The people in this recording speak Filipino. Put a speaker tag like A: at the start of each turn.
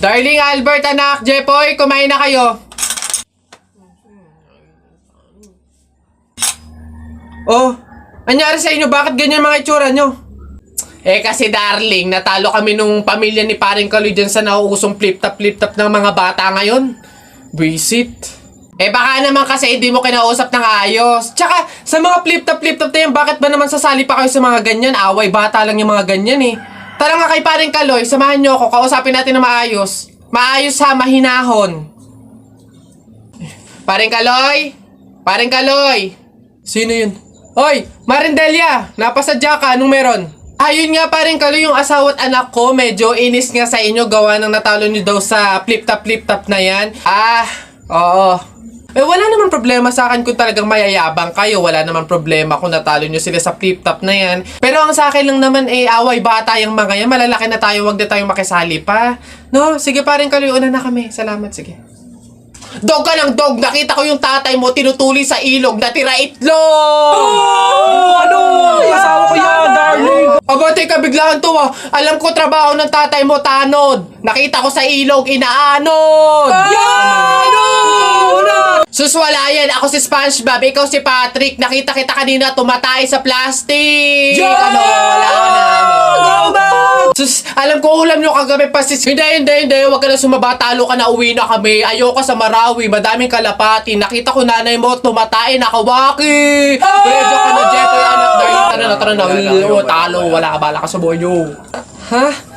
A: Darling Albert, anak, Jepoy, kumain na kayo. Oh, anyari sa inyo? Bakit ganyan mga itsura nyo? Kasi darling, natalo kami nung pamilya ni paring Kaloy dyan sa nauusong flip-top ng mga bata ngayon. Visit. Baka naman kasi hindi mo kinausap ng ayos. Tsaka, sa mga flip-top na yan, bakit ba naman sasali pa kayo sa mga ganyan? Away, bata lang yung mga ganyan eh. Tara nga kay paring Kaloy, samahan nyo ako, kausapin natin na maayos. Maayos ha, mahinahon. Paring Kaloy? Paring Kaloy? Sino yun? Hoy, Marindelia, napasadya ka, anong meron? Ayun nga paring Kaloy, yung asawa at anak ko, medyo inis nga sa inyo, gawa ng natalo nyo daw sa flip-top na yan. Oo. Wala naman problema sa akin kung talagang mayayabang kayo. Wala naman problema kung natalo nyo sila sa flip-top na yan. Pero ang sa akin lang naman away bata yung mga yan. Malalaki na tayo, wag na tayong makisali pa. No? Sige paring Kaloy, una na kami. Salamat, sige. Dog ka ng dog! Nakita ko yung tatay mo tinutuli sa ilog na tira itlog!
B: Ano? Asawa ko yan, darling!
A: Abate ka, biglaan to Alam ko trabaho ng tatay mo, tanod. Nakita ko sa ilog, inaanod! Sus, wala yan. Ako si SpongeBob, ikaw si Patrick. Nakita kita kanina tumatay sa plastic. Wala na. Sus, alam ko ulam nyo kagabi pa sis. Hindi. Huwag ka na sumaba. Talo ka na, uwi na kami. Ayoko sa Marawi. Madaming kalapati. Nakita ko nanay mo tumatay. Nakawaki. Medyo ka na, Jeff. Anak, tara na. Talo. Wala ka, bala ka sa buhay nyo. Ha?